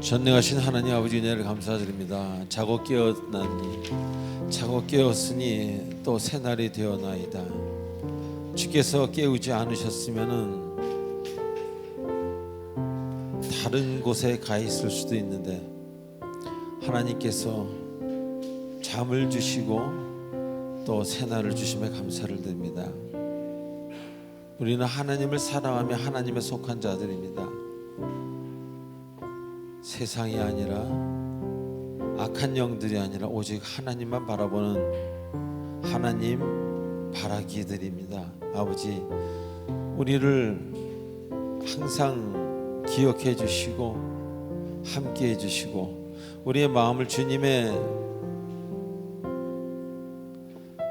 전능하신 하나님 아버지 은혜를 감사드립니다. 자고 깨었으니 또 새날이 되어나이다. 주께서 깨우지 않으셨으면은 다른 곳에 가 있을 수도 있는데 하나님께서 잠을 주시고 또 새날을 주심에 감사를 드립니다. 우리는 하나님을 사랑하며 하나님에 속한 자들입니다. 세상이 아니라 악한 영들이 아니라 오직 하나님만 바라보는 하나님 바라기들입니다. 아버지, 우리를 항상 기억해 주시고 함께 해 주시고 우리의 마음을 주님의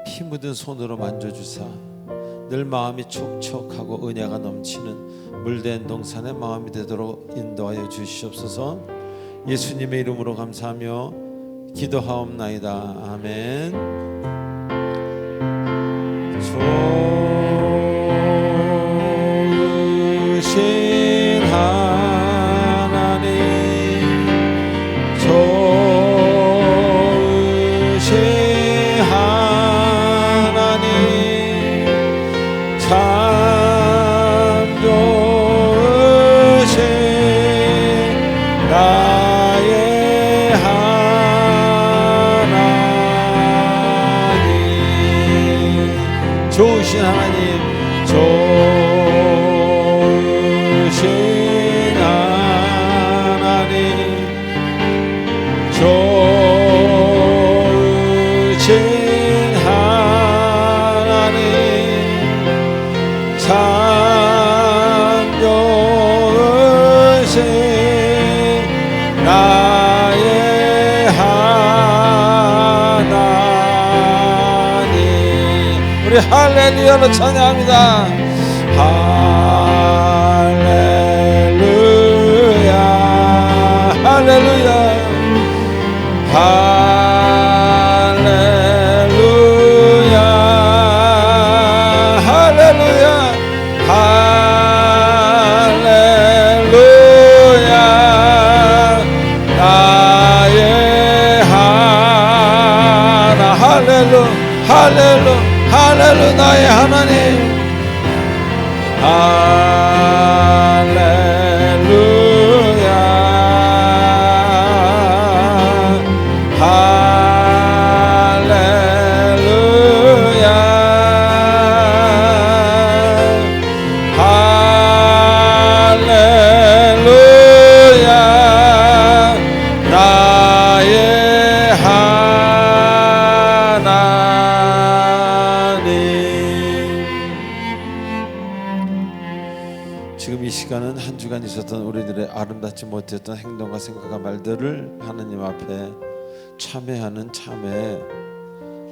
피 묻은 손으로 만져주사 늘 마음이 촉촉하고 은혜가 넘치는 물된 동산의 마음이 되도록 인도하여 주시옵소서. 예수님의 이름으로 감사하며 기도하옵나이다. 아멘. 좋으신 하나님, 좋으신 하나님, 참 좋으신 나의 하나님, 좋으신 하나님, 좋으신 하나님, 좋으신 하나님, 참 좋으신 나의 하나님. 우리 할렐루야로 찬양합니다. 할렐루야, 할렐루야, 할렐루야, 할렐루야, 할렐루야, 나의 하나, 할렐루, 할렐루, 할렐루, 나의 하나님, 할렐루야, 할렐루야, 할렐루야, 나의 하나님. 지금 이 시간은 한 주간 있었던 우리들의 아름답지 못했던 행동과 생각과 말들을 하나님 앞에 참회하는 참회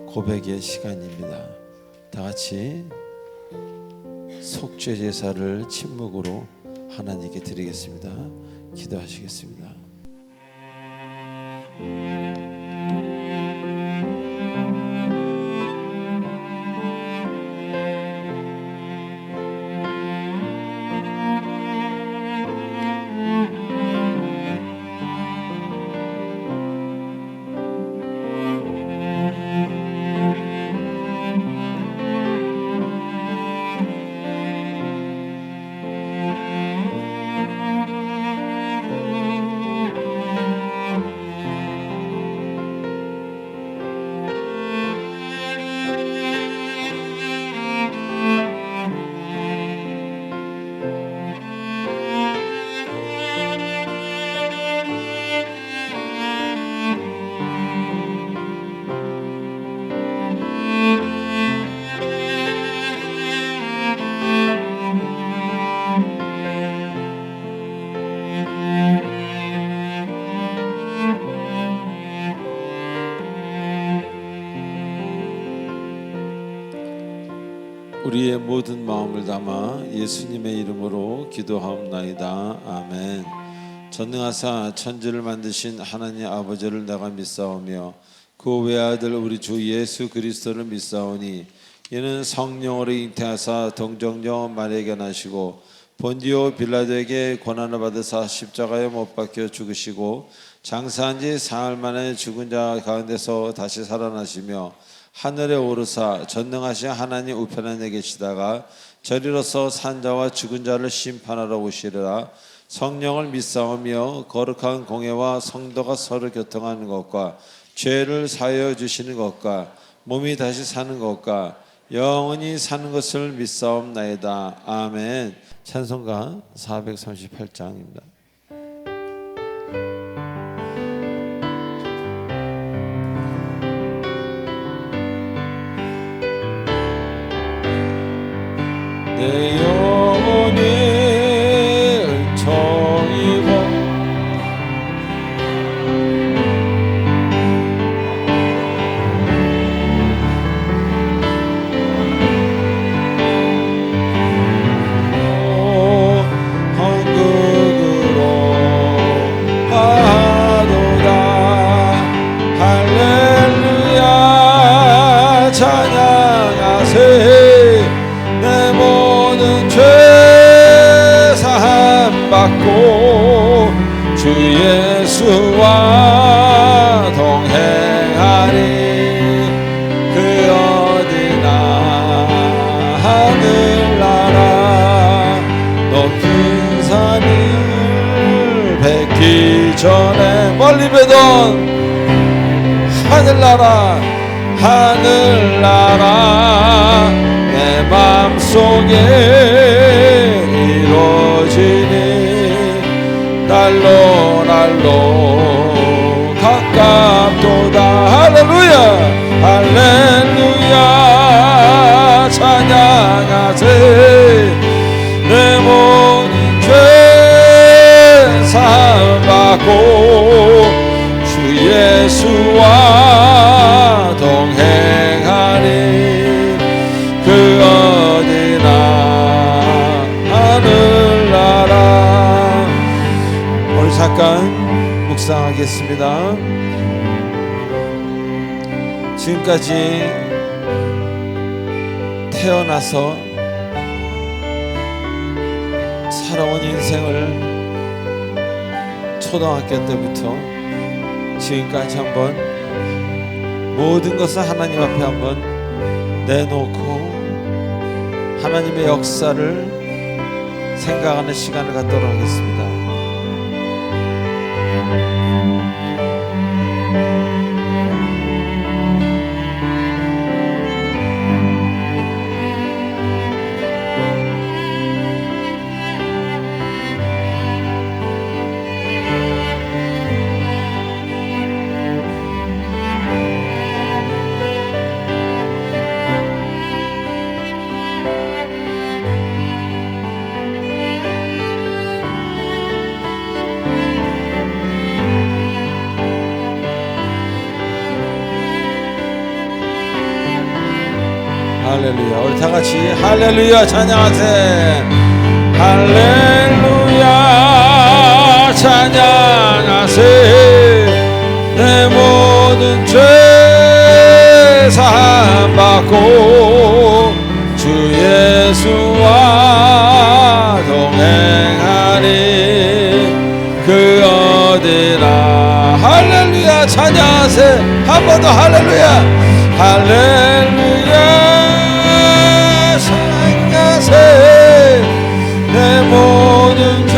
고백의 시간입니다. 다 같이 속죄 제사를 침묵으로 하나님께 드리겠습니다. 기도하시겠습니다. 우리의 모든 마음을 담아 예수님의 이름으로 기도하옵나이다. 아멘. 전능하사 천지를 만드신 하나님 아버지를 내가 믿사오며 그 외아들 우리 주 예수 그리스도를 믿사오니 이는 성령으로 잉태하사 동정녀 마리아에게 나시고 본디오 빌라도에게 고난을 받으사 십자가에 못 박혀 죽으시고 장사한 지 사흘 만에 죽은 자 가운데서 다시 살아나시며 하늘에 오르사 전능하신 하나님 우편에 계시다가 저리로서 산자와 죽은 자를 심판하러 오시리라. 성령을 믿사오며 거룩한 공예와 성도가 서로 교통하는 것과 죄를 사하여 주시는 것과 몸이 다시 사는 것과 영원히 사는 것을 믿사옵나이다. 아멘. 찬송가 438장입니다. 내 영혼이 은총입어 한국으로 하도다. 할렐루야 찬양하세. 내 모든 죄 사함 받고 주 예수와 동행하리. 그 어디나 하늘나라 높은 산을 뵙기 전에 멀리 뵈던 하늘나라 내 맘속에 이루어지니 날로 가깝도다. 할렐루야 할렐루야 찬양하세. 내 모든 죄 사함받고 주 예수와 동행하니 그 어디나 하늘나라. 오늘 잠깐 묵상하겠습니다. 지금까지 태어나서 살아온 인생을 초등학교 때부터 지금까지 한번 모든 것을 하나님 앞에 한번 내놓고 하나님의 역사를 생각하는 시간을 갖도록 하겠습니다. 할렐루야. 우리 다 같이 할렐루야 찬양하세. 할렐루야 찬양하세. 내 모든 죄 사함 받고 주 예수와 동행하니 그 어디나 할렐루야 찬양하세. 한 번 더 할렐루야 할렐루야 내 모든 죄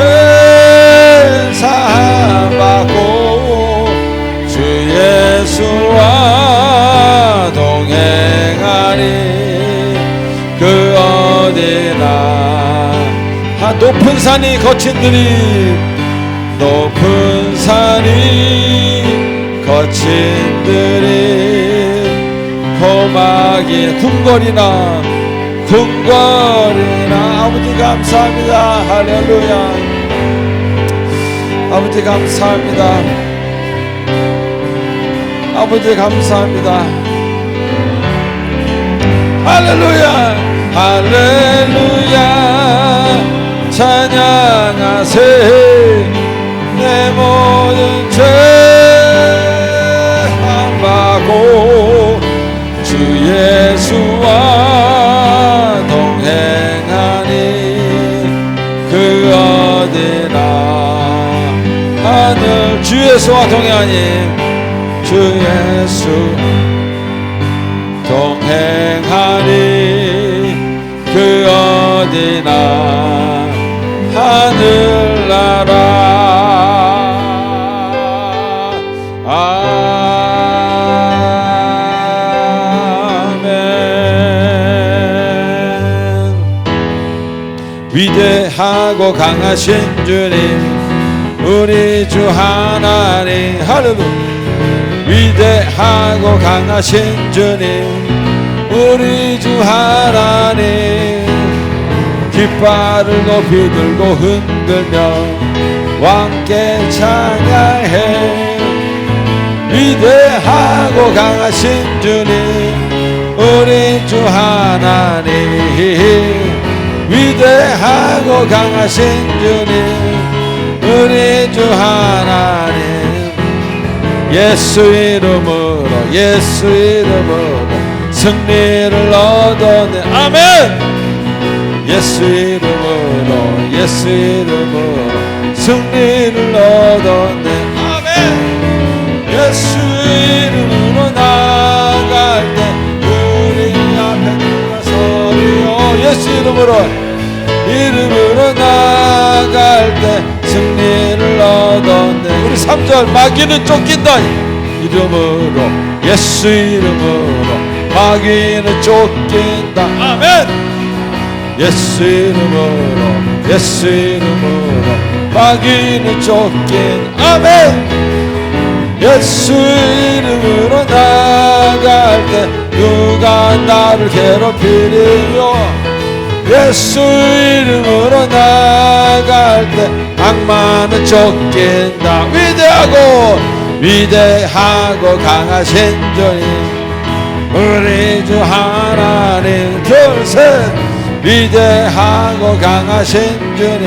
사함 받고 주 예수와 동행하니 그 어디나 높은 산이 거친 들이 높은 산이 거친 들이 고막이 궁궐이나 아버지 감사합니다. 할렐루야 아버지 감사합니다. 아버지 감사합니다. 할렐루야 할렐루야 찬양하세. 내 모든 죄 사함 받고 주 예수와 예수와 동행하니 주 예수 동행하니 그 어디나 하늘나라 아멘. 위대하고 강하신 주님 우리 주 하나님 할렐루야. 위대하고 강하신 주님 우리 주 하나님 깃발을 높이 들고 흔들며 왕께 찬양해. 위대하고 강하신 주님 우리 주 하나님 위대하고 강하신 주님 우리 주 하나님 예수 이름으로 예수 이름으로 승리를 얻어내. 아멘. 예수 이름으로 예수 이름으로 승리를 얻어내. 아멘. 예수 이름으로 나갈 때 우리 앞에 누가 서리요. 예수 이름으로 나갈 때 승리를 얻었네. 우리 3절 마귀는 쫓긴다. 이름으로 예수 이름으로 마귀는 쫓긴다. 아멘. 예수 이름으로 예수 이름으로 마귀는 쫓긴. 아멘. 예수 이름으로 나갈 때 누가 나를 괴롭히리요. 예수 이름으로 나갈 때 악마는 쫓긴다. 위대하고 강하신 주님 우리 주 하나님. 둘셋. 위대하고 강하신 주님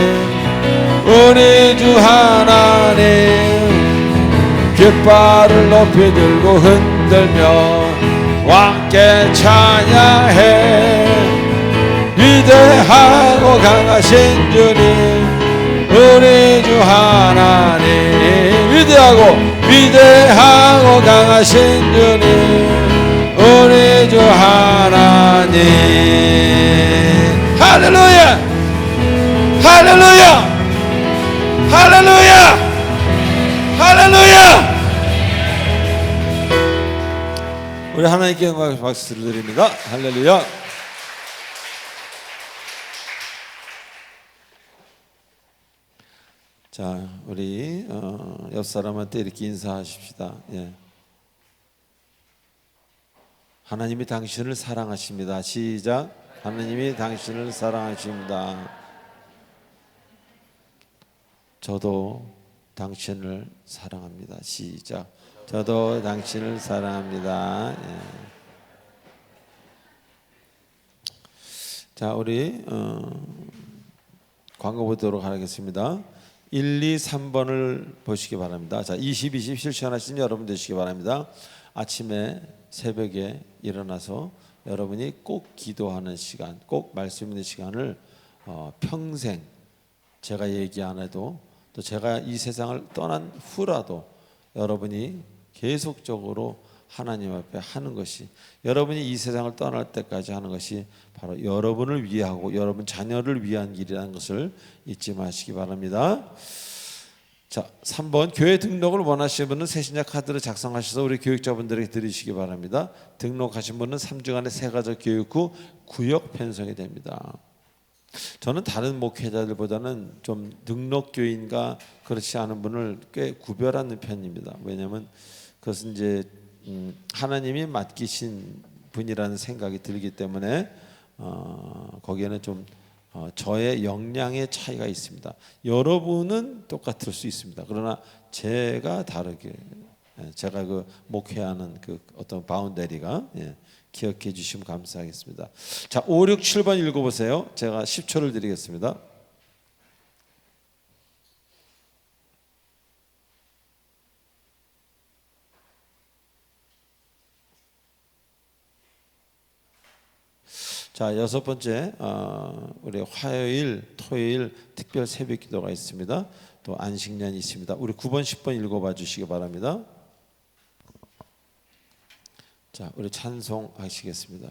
우리 주 하나님 깃발을 높이 들고 흔들며 왕께 찬양해. 위대하고 강하신 주님 우리 주 하나님 위대하고 강하신 주님 우리 주 하나님. 할렐루야 할렐루야 할렐루야 할렐루야. 우리 하나님께 영광 박수를 드립니다. 할렐루야. 자, 우리 옆 사람한테 이렇게 인사하십시다. 예. 하나님이 당신을 사랑하십니다. 시작. 하나님이 당신을 사랑하십니다. 저도 당신을 사랑합니다. 시작. 저도 당신을 사랑합니다. 예. 자, 우리 광고 보도록 하겠습니다. 1, 2, 3번을 보시기 바랍니다. 자, 20, 20 실천하신 여러분 되시기 바랍니다. 아침에 새벽에 일어나서 여러분이 꼭 기도하는 시간, 꼭 말씀 있는 시간을 평생 제가 얘기 안 해도 또 제가 이 세상을 떠난 후라도 여러분이 계속적으로 하나님 앞에 하는 것이, 여러분이 이 세상을 떠날 때까지 하는 것이 바로 여러분을 위하고 여러분 자녀를 위한 길이라는 것을 잊지 마시기 바랍니다. 자, 3번 교회 등록을 원하시는 분은 새신자 카드를 작성하셔서 우리 교육자분들에게 드리시기 바랍니다. 등록하신 분은 3주간의 새가족 교육 후 구역 편성이 됩니다. 저는 다른 목회자들보다는 좀 등록교인과 그렇지 않은 분을 꽤 구별하는 편입니다. 왜냐하면 그것은 이제 하나님이 맡기신 분이라는 생각이 들기 때문에 거기에는 좀 저의 역량의 차이가 있습니다. 여러분은 똑같을 수 있습니다. 그러나 제가 다르게, 제가 그 목회하는 그 어떤 바운더리가 기억해 주시면 감사하겠습니다. 자, 5, 6, 7번 읽어보세요. 제가 10초를 드리겠습니다. 자, 6번째, 우리 화요일, 토요일 특별 새벽 기도가 있습니다. 또 안식년이 있습니다. 우리 9번 10번 읽어봐 주시기 바랍니다. 자, 우리 찬송하시겠습니다.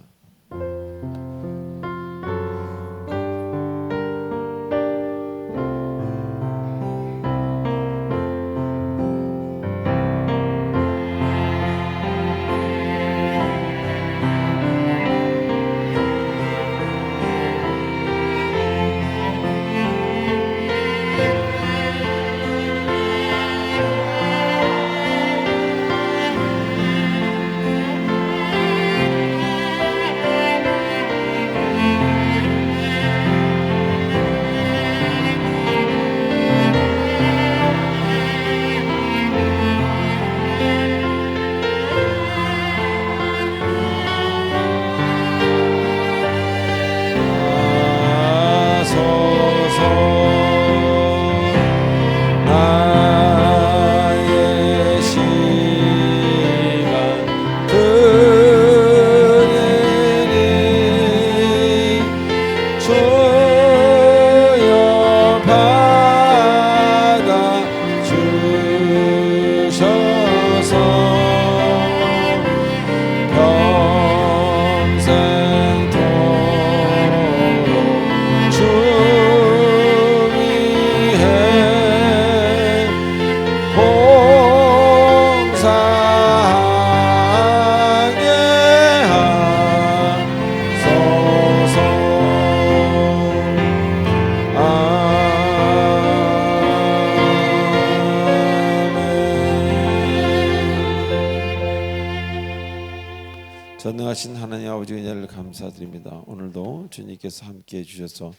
전능하신 하나님 아버지 은혜를 감사드립니다. 오늘도 주님께서 함께해 주셔서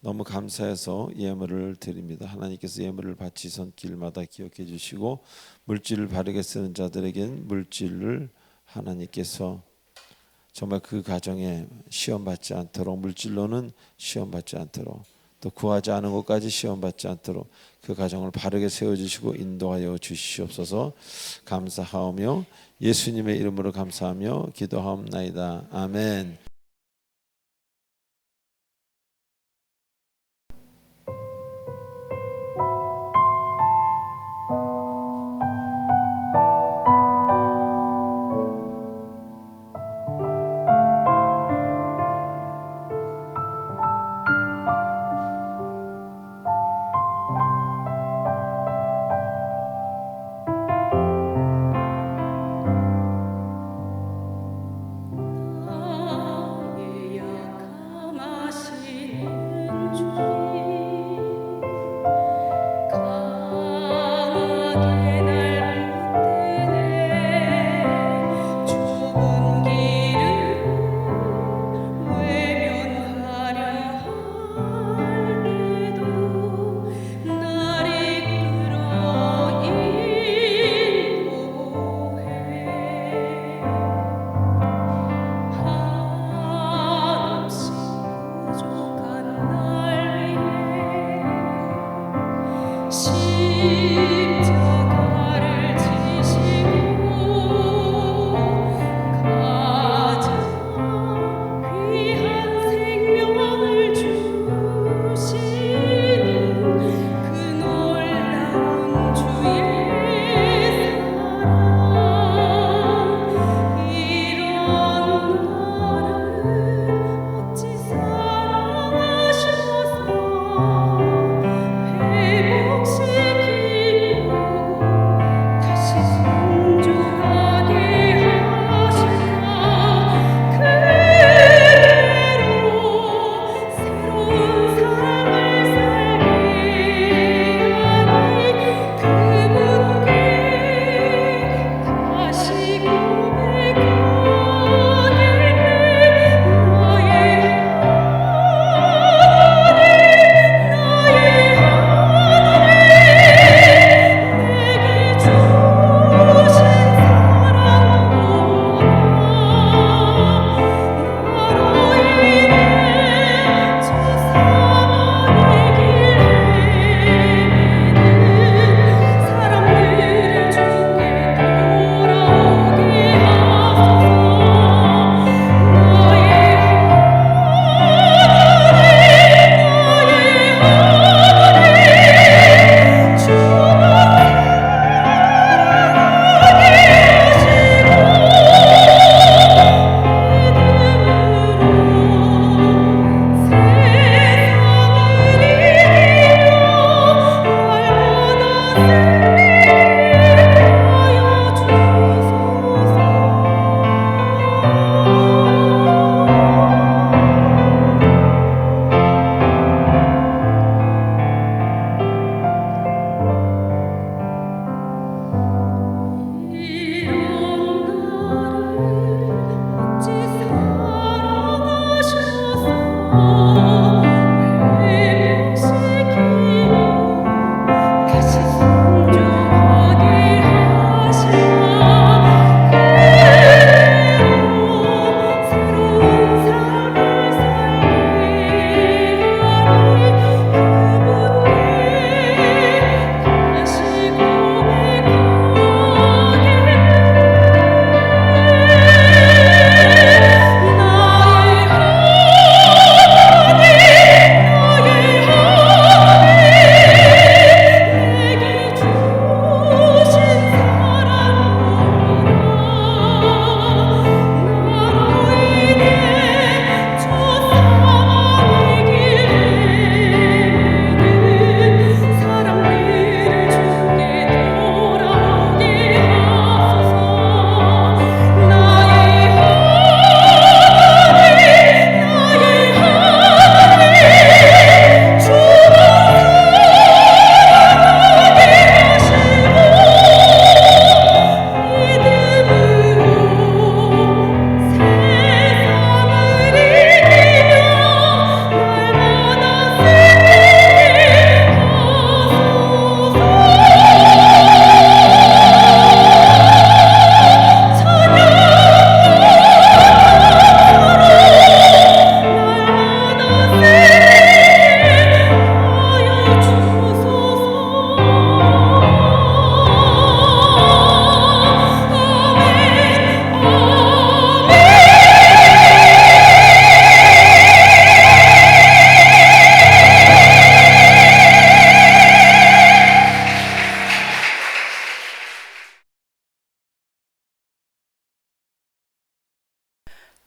너무 감사해서 예물을 드립니다. 하나님께서 예물을 바치 손길마다 기억해 주시고 물질을 바르게 쓰는 자들에겐 물질을 하나님께서 정말 그 가정에 시험받지 않도록, 물질로는 시험받지 않도록, 또 구하지 않은 것까지 시험받지 않도록 그 가정을 바르게 세워주시고 인도하여 주시옵소서. 감사하오며 예수님의 이름으로 감사하며 기도하옵나이다. 아멘.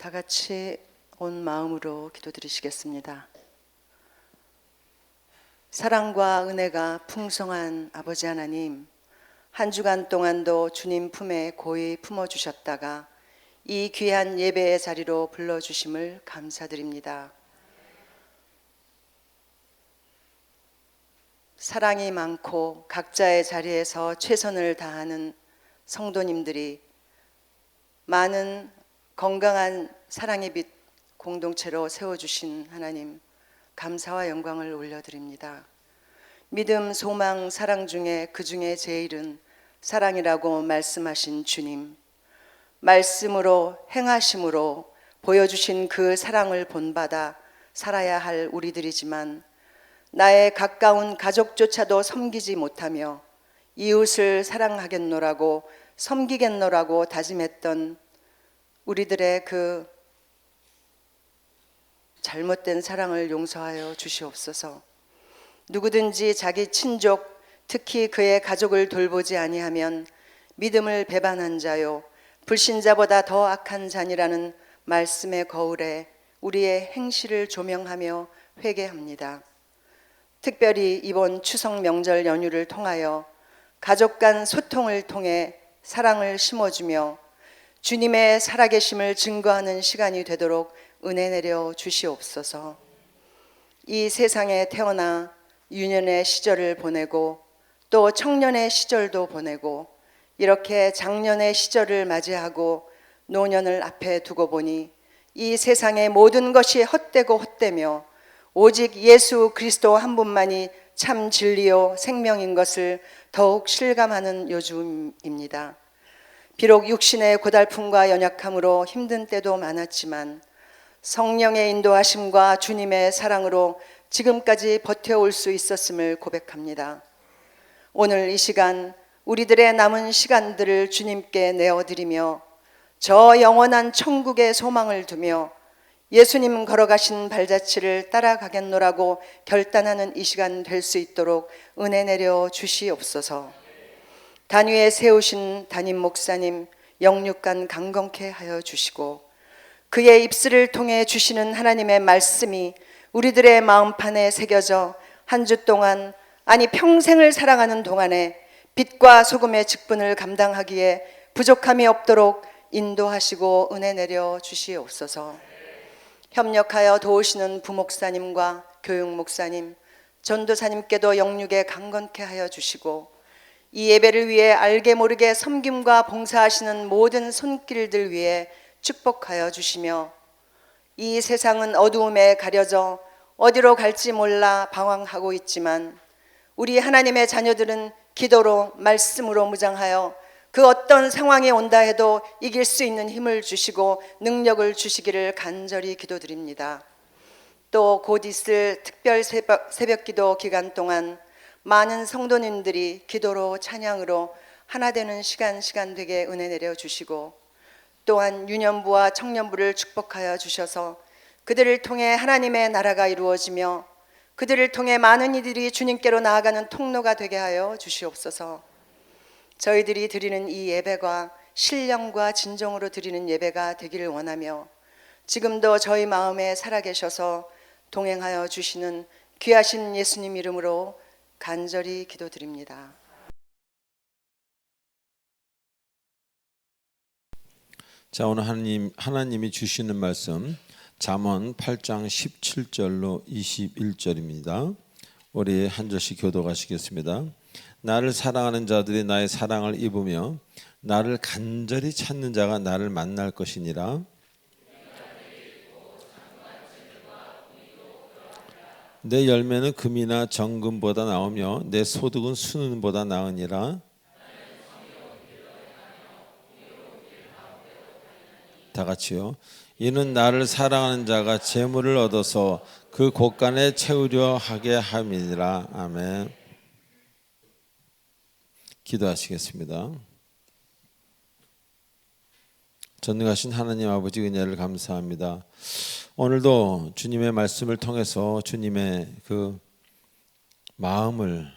다 같이 온 마음으로 기도드리시겠습니다. 사랑과 은혜가 풍성한 아버지 하나님, 한 주간 동안도 주님 품에 고이 품어주셨다가 이 귀한 예배의 자리로 불러주심을 감사드립니다. 사랑이 많고 각자의 자리에서 최선을 다하는 성도님들이 많은 건강한 사랑의 빛 공동체로 세워주신 하나님, 감사와 영광을 올려드립니다. 믿음, 소망, 사랑 중에 그 중에 제일은 사랑이라고 말씀하신 주님, 말씀으로 행하심으로 보여주신 그 사랑을 본받아 살아야 할 우리들이지만 나의 가까운 가족조차도 섬기지 못하며 이웃을 사랑하겠노라고 섬기겠노라고 다짐했던 우리들의 그 잘못된 사랑을 용서하여 주시옵소서. 누구든지 자기 친족, 특히 그의 가족을 돌보지 아니하면 믿음을 배반한 자요 불신자보다 더 악한 자니라는 말씀의 거울에 우리의 행실을 조명하며 회개합니다. 특별히 이번 추석 명절 연휴를 통하여 가족 간 소통을 통해 사랑을 심어주며 주님의 살아계심을 증거하는 시간이 되도록 은혜 내려 주시옵소서. 이 세상에 태어나 유년의 시절을 보내고 또 청년의 시절도 보내고 이렇게 장년의 시절을 맞이하고 노년을 앞에 두고 보니 이 세상의 모든 것이 헛되고 헛되며 오직 예수 그리스도 한 분만이 참 진리요 생명인 것을 더욱 실감하는 요즘입니다. 비록 육신의 고달픔과 연약함으로 힘든 때도 많았지만 성령의 인도하심과 주님의 사랑으로 지금까지 버텨올 수 있었음을 고백합니다. 오늘 이 시간 우리들의 남은 시간들을 주님께 내어드리며 저 영원한 천국의 소망을 두며 예수님 걸어가신 발자취를 따라가겠노라고 결단하는 이 시간 될 수 있도록 은혜 내려 주시옵소서. 단위에 세우신 담임 목사님 영육간 강건케 하여 주시고 그의 입술을 통해 주시는 하나님의 말씀이 우리들의 마음판에 새겨져 한 주 동안 아니 평생을 살아가는 동안에 빛과 소금의 직분을 감당하기에 부족함이 없도록 인도하시고 은혜 내려 주시옵소서. 협력하여 도우시는 부목사님과 교육목사님, 전도사님께도 영육에 강건케 하여 주시고 이 예배를 위해 알게 모르게 섬김과 봉사하시는 모든 손길들 위해 축복하여 주시며 이 세상은 어두움에 가려져 어디로 갈지 몰라 방황하고 있지만 우리 하나님의 자녀들은 기도로 말씀으로 무장하여 그 어떤 상황이 온다 해도 이길 수 있는 힘을 주시고 능력을 주시기를 간절히 기도드립니다. 또 곧 있을 특별 새벽 기도 기간 동안 많은 성도님들이 기도로 찬양으로 하나 되는 시간 되게 은혜 내려 주시고 또한 유년부와 청년부를 축복하여 주셔서 그들을 통해 하나님의 나라가 이루어지며 그들을 통해 많은 이들이 주님께로 나아가는 통로가 되게 하여 주시옵소서. 저희들이 드리는 이 예배가 신령과 진정으로 드리는 예배가 되기를 원하며 지금도 저희 마음에 살아계셔서 동행하여 주시는 귀하신 예수님 이름으로 간절히 기도드립니다. 자, 오늘 하나님이 주시는 말씀 잠언 8장 17절로 21절입니다. 우리 한 절씩 교독하시겠습니다. 나를 사랑하는 자들이 나의 사랑을 입으며 나를 간절히 찾는 자가 나를 만날 것이니라. 내 열매는 금이나 정금보다 나으며 내 소득은 순은보다 나으니라. 다 같이요. 이는 나를 사랑하는 자가 재물을 얻어서 그 곳간에 채우려 하게 함이니라. 아멘. 기도하시겠습니다. 전능하신 하나님 아버지 은혜를 감사합니다. 오늘도 주님의 말씀을 통해서 주님의 그 마음을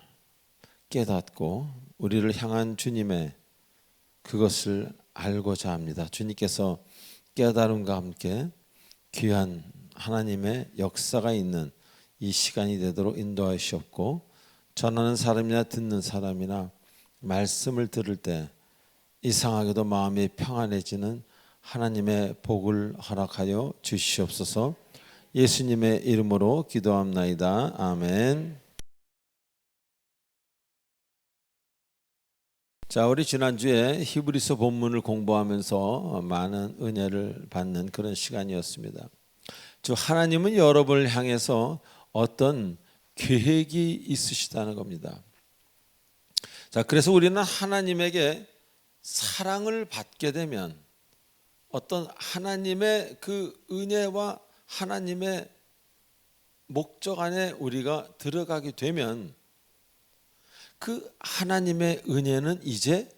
깨닫고 우리를 향한 주님의 그것을 알고자 합니다. 주님께서 깨달음과 함께 귀한 하나님의 역사가 있는 이 시간이 되도록 인도하시옵고, 전하는 사람이나 듣는 사람이나 말씀을 들을 때 이상하게도 마음이 평안해지는 하나님의 복을 허락하여 주시옵소서. 예수님의 이름으로 기도합나이다. 아멘. 자, 우리 지난주에 히브리서 본문을 공부하면서 많은 은혜를 받는 그런 시간이었습니다. 즉, 하나님은 여러분을 향해서 어떤 계획이 있으시다는 겁니다. 자, 그래서 우리는 하나님에게 사랑을 받게 되면 어떤 하나님의 그 은혜와 하나님의 목적 안에 우리가 들어가게 되면 그 하나님의 은혜는 이제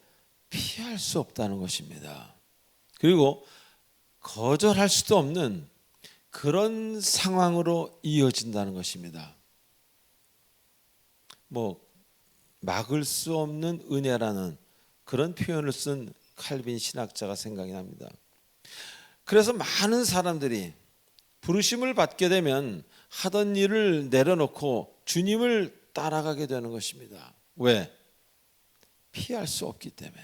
피할 수 없다는 것입니다. 그리고 거절할 수도 없는 그런 상황으로 이어진다는 것입니다. 막을 수 없는 은혜라는 그런 표현을 쓴 칼빈 신학자가 생각이 납니다. 그래서 많은 사람들이 부르심을 받게 되면 하던 일을 내려놓고 주님을 따라가게 되는 것입니다. 왜? 피할 수 없기 때문에,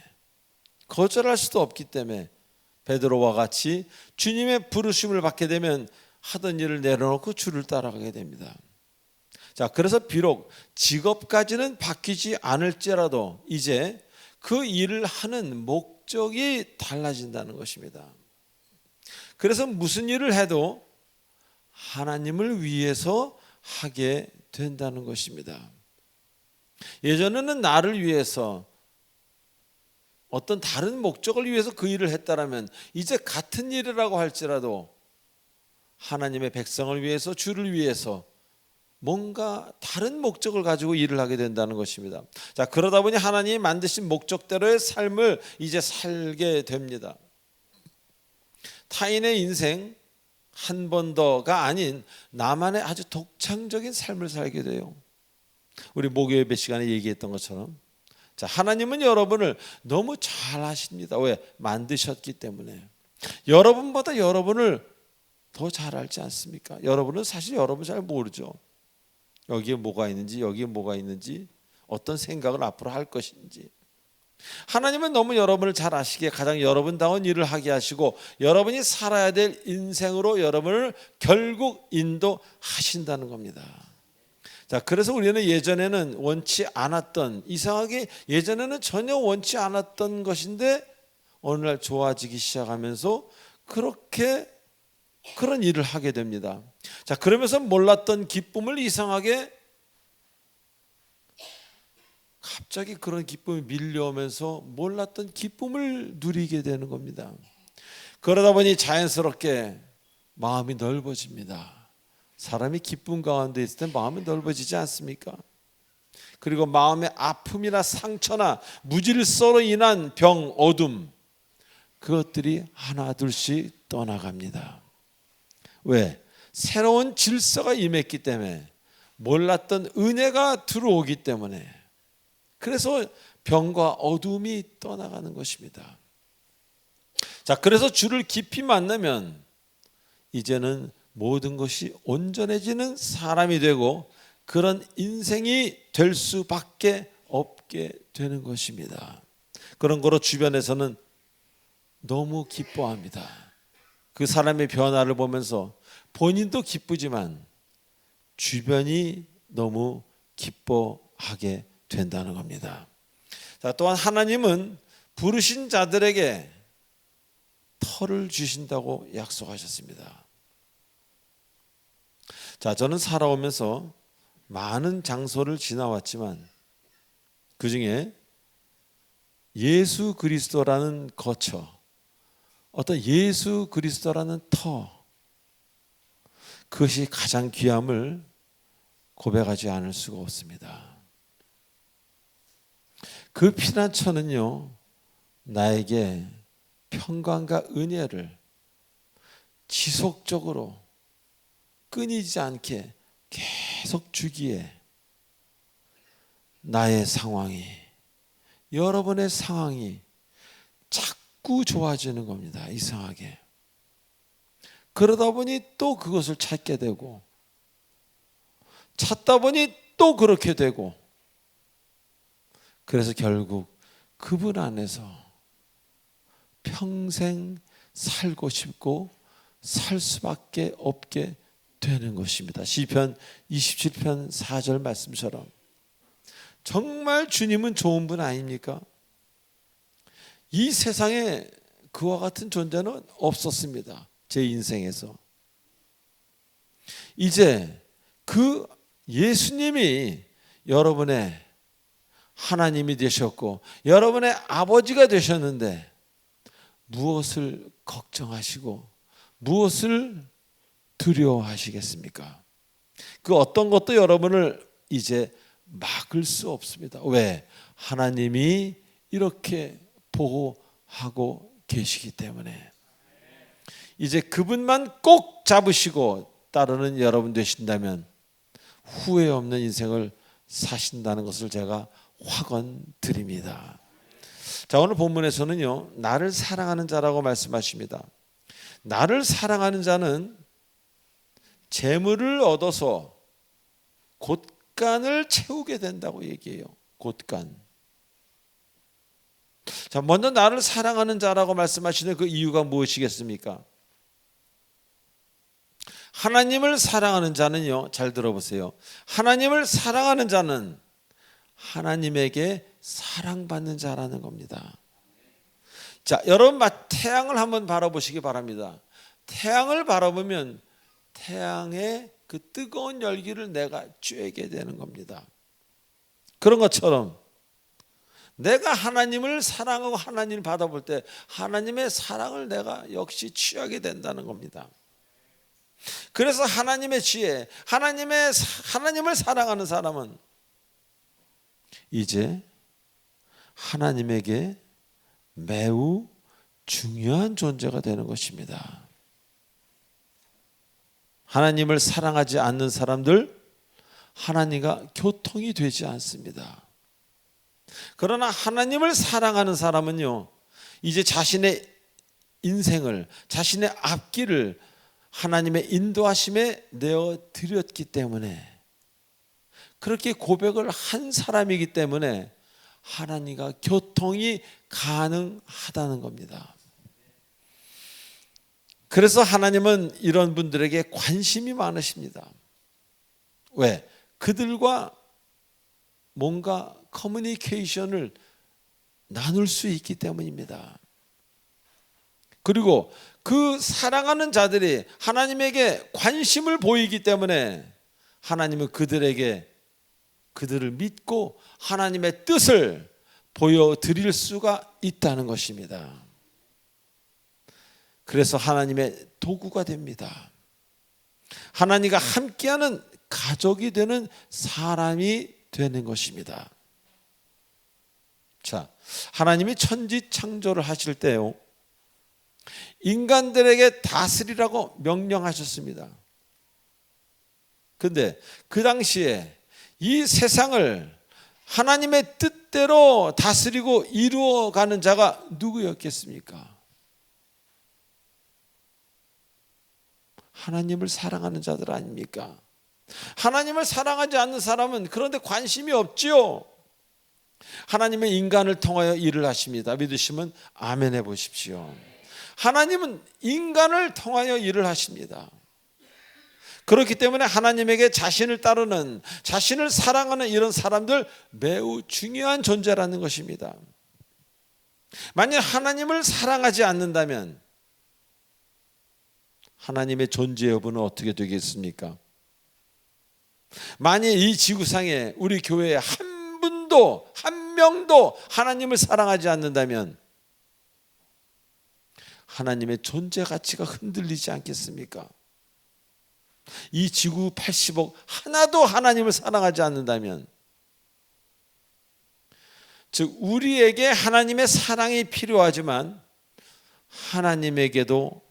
거절할 수도 없기 때문에. 베드로와 같이 주님의 부르심을 받게 되면 하던 일을 내려놓고 주를 따라가게 됩니다. 자, 그래서 비록 직업까지는 바뀌지 않을지라도 이제 그 일을 하는 목적이 달라진다는 것입니다. 그래서 무슨 일을 해도 하나님을 위해서 하게 된다는 것입니다. 예전에는 나를 위해서 어떤 다른 목적을 위해서 그 일을 했다라면 이제 같은 일이라고 할지라도 하나님의 백성을 위해서, 주를 위해서 뭔가 다른 목적을 가지고 일을 하게 된다는 것입니다. 자, 그러다 보니 하나님이 만드신 목적대로의 삶을 이제 살게 됩니다. 타인의 인생 한 번 더가 아닌 나만의 아주 독창적인 삶을 살게 돼요. 우리 목요예배 시간에 얘기했던 것처럼, 자, 하나님은 여러분을 너무 잘 아십니다. 왜? 만드셨기 때문에. 여러분보다 여러분을 더 잘 알지 않습니까? 여러분은 사실 여러분 잘 모르죠. 여기에 뭐가 있는지, 여기에 뭐가 있는지, 어떤 생각을 앞으로 할 것인지. 하나님은 너무 여러분을 잘 아시기에 가장 여러분다운 일을 하게 하시고 여러분이 살아야 될 인생으로 여러분을 결국 인도하신다는 겁니다. 자, 그래서 우리는 예전에는 원치 않았던, 이상하게 예전에는 전혀 원치 않았던 것인데 어느 날 좋아지기 시작하면서 그런 일을 하게 됩니다. 자, 그러면서 몰랐던 기쁨을 이상하게 갑자기 그런 기쁨이 밀려오면서 몰랐던 기쁨을 누리게 되는 겁니다. 그러다 보니 자연스럽게 마음이 넓어집니다. 사람이 기쁨 가운데 있을 때 마음이 넓어지지 않습니까? 그리고 마음의 아픔이나 상처나 무질서로 인한 병, 어둠, 그것들이 하나 둘씩 떠나갑니다. 왜? 새로운 질서가 임했기 때문에, 몰랐던 은혜가 들어오기 때문에. 그래서 병과 어둠이 떠나가는 것입니다. 자, 그래서 주를 깊이 만나면 이제는 모든 것이 온전해지는 사람이 되고 그런 인생이 될 수밖에 없게 되는 것입니다. 그런 거로 주변에서는 너무 기뻐합니다. 그 사람의 변화를 보면서 본인도 기쁘지만 주변이 너무 기뻐하게 된다는 겁니다. 자, 또한 하나님은 부르신 자들에게 터를 주신다고 약속하셨습니다. 자, 저는 살아오면서 많은 장소를 지나왔지만 그 중에 예수 그리스도라는 거처, 어떤 예수 그리스도라는 터, 그것이 가장 귀함을 고백하지 않을 수가 없습니다. 그 피난처는요, 나에게 평강과 은혜를 지속적으로 끊이지 않게 계속 주기에 나의 상황이, 여러분의 상황이 자꾸 좋아지는 겁니다. 이상하게. 그러다 보니 또 그것을 찾게 되고, 찾다 보니 또 그렇게 되고, 그래서 결국 그분 안에서 평생 살고 싶고 살 수밖에 없게 되는 것입니다. 시편 27편 4절 말씀처럼 정말 주님은 좋은 분 아닙니까? 이 세상에 그와 같은 존재는 없었습니다. 제 인생에서. 이제 그 예수님이 여러분의 하나님이 되셨고 여러분의 아버지가 되셨는데 무엇을 걱정하시고 무엇을 두려워하시겠습니까? 그 어떤 것도 여러분을 이제 막을 수 없습니다. 왜? 하나님이 이렇게 보호하고 계시기 때문에. 이제 그분만 꼭 잡으시고 따르는 여러분 되신다면 후회 없는 인생을 사신다는 것을 제가 확언드립니다. 자, 오늘 본문에서는요, 나를 사랑하는 자라고 말씀하십니다. 나를 사랑하는 자는 재물을 얻어서 곳간을 채우게 된다고 얘기해요. 곳간. 자, 먼저 나를 사랑하는 자라고 말씀하시는 그 이유가 무엇이겠습니까? 하나님을 사랑하는 자는요, 잘 들어보세요. 하나님을 사랑하는 자는 하나님에게 사랑받는 자라는 겁니다. 자, 여러분 태양을 한번 바라보시기 바랍니다. 태양을 바라보면 태양의 그 뜨거운 열기를 내가 쬐게 되는 겁니다. 그런 것처럼 내가 하나님을 사랑하고 하나님을 받아볼 때 하나님의 사랑을 내가 역시 취하게 된다는 겁니다. 그래서 하나님의 지혜, 하나님을 사랑하는 사람은 이제 하나님에게 매우 중요한 존재가 되는 것입니다. 하나님을 사랑하지 않는 사람들, 하나님과 교통이 되지 않습니다. 그러나 하나님을 사랑하는 사람은요, 이제 자신의 인생을, 자신의 앞길을 하나님의 인도하심에 내어 드렸기 때문에, 그렇게 고백을 한 사람이기 때문에 하나님과 교통이 가능하다는 겁니다. 그래서 하나님은 이런 분들에게 관심이 많으십니다. 왜? 그들과 뭔가 커뮤니케이션을 나눌 수 있기 때문입니다. 그리고 그 사랑하는 자들이 하나님에게 관심을 보이기 때문에 하나님은 그들을 믿고 하나님의 뜻을 보여드릴 수가 있다는 것입니다. 그래서 하나님의 도구가 됩니다. 하나님과 함께하는 가족이 되는 사람이 되는 것입니다. 자, 하나님이 천지 창조를 하실 때요, 인간들에게 다스리라고 명령하셨습니다. 그런데 그 당시에 이 세상을 하나님의 뜻대로 다스리고 이루어가는 자가 누구였겠습니까? 하나님을 사랑하는 자들 아닙니까? 하나님을 사랑하지 않는 사람은 그런데 관심이 없지요. 하나님은 인간을 통하여 일을 하십니다. 믿으시면 아멘 해보십시오. 하나님은 인간을 통하여 일을 하십니다. 그렇기 때문에 하나님에게 자신을 따르는, 자신을 사랑하는 이런 사람들 매우 중요한 존재라는 것입니다. 만약 하나님을 사랑하지 않는다면 하나님의 존재 여부는 어떻게 되겠습니까? 만약 이 지구상에 우리 교회에 한 분도, 한 명도 하나님을 사랑하지 않는다면 하나님의 존재 가치가 흔들리지 않겠습니까? 이 지구 80억 하나도 하나님을 사랑하지 않는다면, 즉 우리에게 하나님의 사랑이 필요하지만 하나님에게도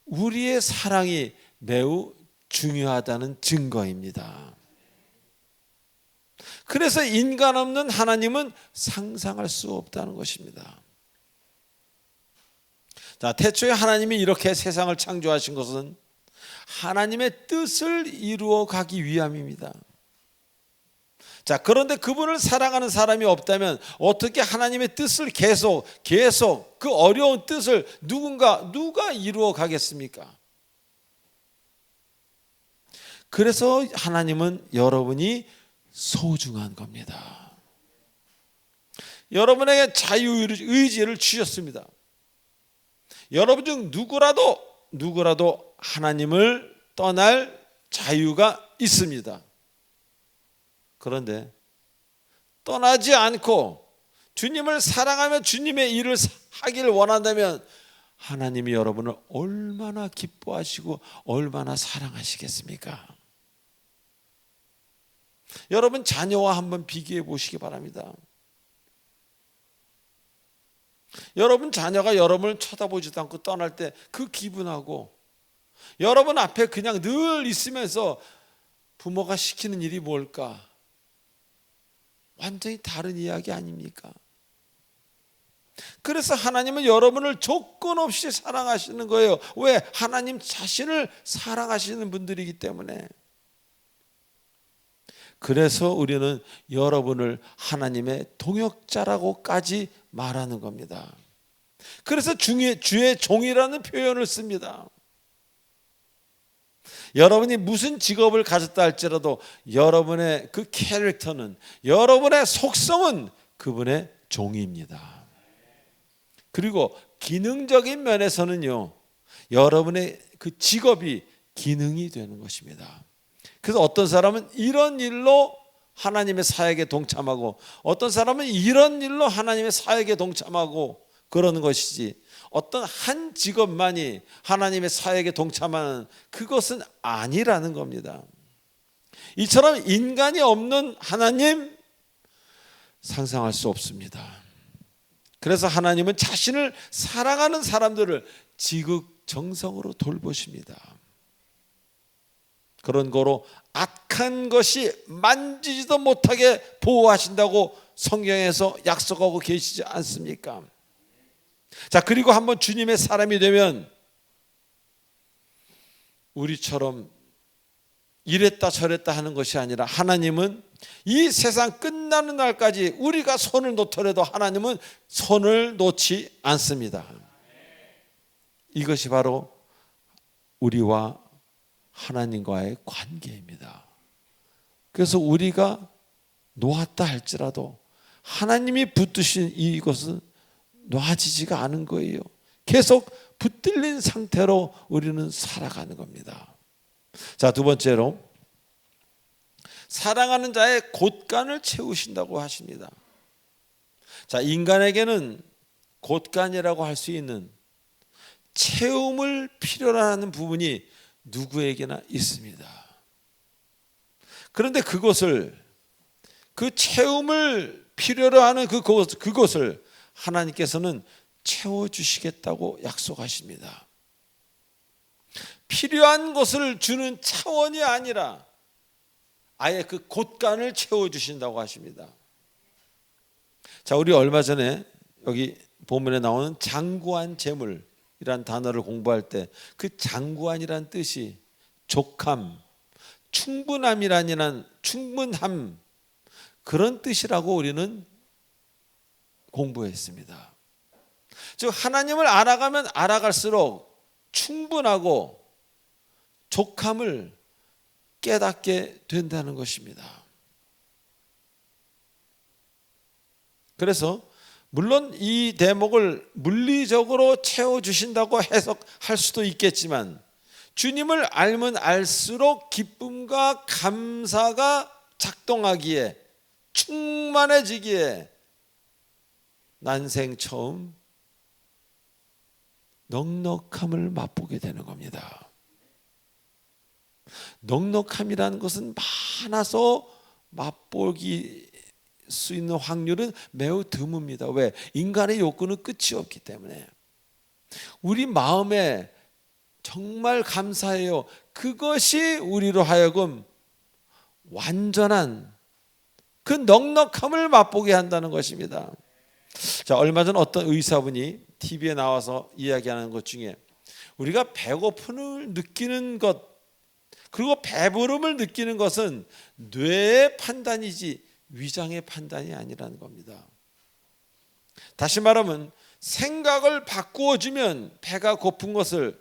우리의 사랑이 매우 중요하다는 증거입니다. 그래서 인간 없는 하나님은 상상할 수 없다는 것입니다. 자, 태초에 하나님이 이렇게 세상을 창조하신 것은 하나님의 뜻을 이루어 가기 위함입니다. 자, 그런데 그분을 사랑하는 사람이 없다면 어떻게 하나님의 뜻을 계속 그 어려운 뜻을 누가 이루어 가겠습니까? 그래서 하나님은 여러분이 소중한 겁니다. 여러분에게 자유의지를 주셨습니다. 여러분 중 누구라도 하나님을 떠날 자유가 있습니다. 그런데 떠나지 않고 주님을 사랑하며 주님의 일을 하기를 원한다면 하나님이 여러분을 얼마나 기뻐하시고 얼마나 사랑하시겠습니까? 여러분 자녀와 한번 비교해 보시기 바랍니다. 여러분 자녀가 여러분을 쳐다보지도 않고 떠날 때 그 기분하고 여러분 앞에 그냥 늘 있으면서 부모가 시키는 일이 뭘까? 완전히 다른 이야기 아닙니까? 그래서 하나님은 여러분을 조건 없이 사랑하시는 거예요. 왜? 하나님 자신을 사랑하시는 분들이기 때문에. 그래서 우리는 여러분을 하나님의 동역자라고까지 말하는 겁니다. 그래서 주의 종이라는 표현을 씁니다. 여러분이 무슨 직업을 가졌다 할지라도 여러분의 그 캐릭터는, 여러분의 속성은 그분의 종입니다. 그리고 기능적인 면에서는요, 여러분의 그 직업이 기능이 되는 것입니다. 그래서 어떤 사람은 이런 일로 하나님의 사역에 동참하고 어떤 사람은 이런 일로 하나님의 사역에 동참하고 그러는 것이지, 어떤 한 직업만이 하나님의 사역에 동참하는 그것은 아니라는 겁니다. 이처럼 인간이 없는 하나님 상상할 수 없습니다. 그래서 하나님은 자신을 사랑하는 사람들을 지극정성으로 돌보십니다. 그런 거로 악한 것이 만지지도 못하게 보호하신다고 성경에서 약속하고 계시지 않습니까? 자, 그리고 한번 주님의 사람이 되면 우리처럼 이랬다 저랬다 하는 것이 아니라 하나님은 이 세상 끝나는 날까지 우리가 손을 놓더라도 하나님은 손을 놓지 않습니다. 이것이 바로 우리와 하나님과의 관계입니다. 그래서 우리가 놓았다 할지라도 하나님이 붙드신 이것은 놔지지가 않은 거예요. 계속 붙들린 상태로 우리는 살아가는 겁니다. 자, 두 번째로 사랑하는 자의 곳간을 채우신다고 하십니다. 자, 인간에게는 곳간이라고 할 수 있는 채움을 필요로 하는 부분이 누구에게나 있습니다. 그런데 그 채움을 필요로 하는 그것을 하나님께서는 채워주시겠다고 약속하십니다. 필요한 것을 주는 차원이 아니라 아예 그 곳간을 채워주신다고 하십니다. 자, 우리 얼마 전에 여기 본문에 나오는 장구한 재물이란 단어를 공부할 때 그 장구한이란 뜻이 족함, 충분함이라는 충분함, 그런 뜻이라고 우리는 공부했습니다. 즉 하나님을 알아가면 알아갈수록 충분하고 족함을 깨닫게 된다는 것입니다. 그래서 물론 이 대목을 물리적으로 채워주신다고 해석할 수도 있겠지만 주님을 알면 알수록 기쁨과 감사가 작동하기에 충만해지기에 난생 처음 넉넉함을 맛보게 되는 겁니다. 넉넉함이라는 것은 많아서 맛보기 수 있는 확률은 매우 드뭅니다. 왜? 인간의 욕구는 끝이 없기 때문에. 우리 마음에 정말 감사해요. 그것이 우리로 하여금 완전한 그 넉넉함을 맛보게 한다는 것입니다. 자, 얼마 전 어떤 의사분이 TV에 나와서 이야기하는 것 중에 우리가 배고픔을 느끼는 것 그리고 배부름을 느끼는 것은 뇌의 판단이지 위장의 판단이 아니라는 겁니다. 다시 말하면 생각을 바꾸어 주면 배가 고픈 것을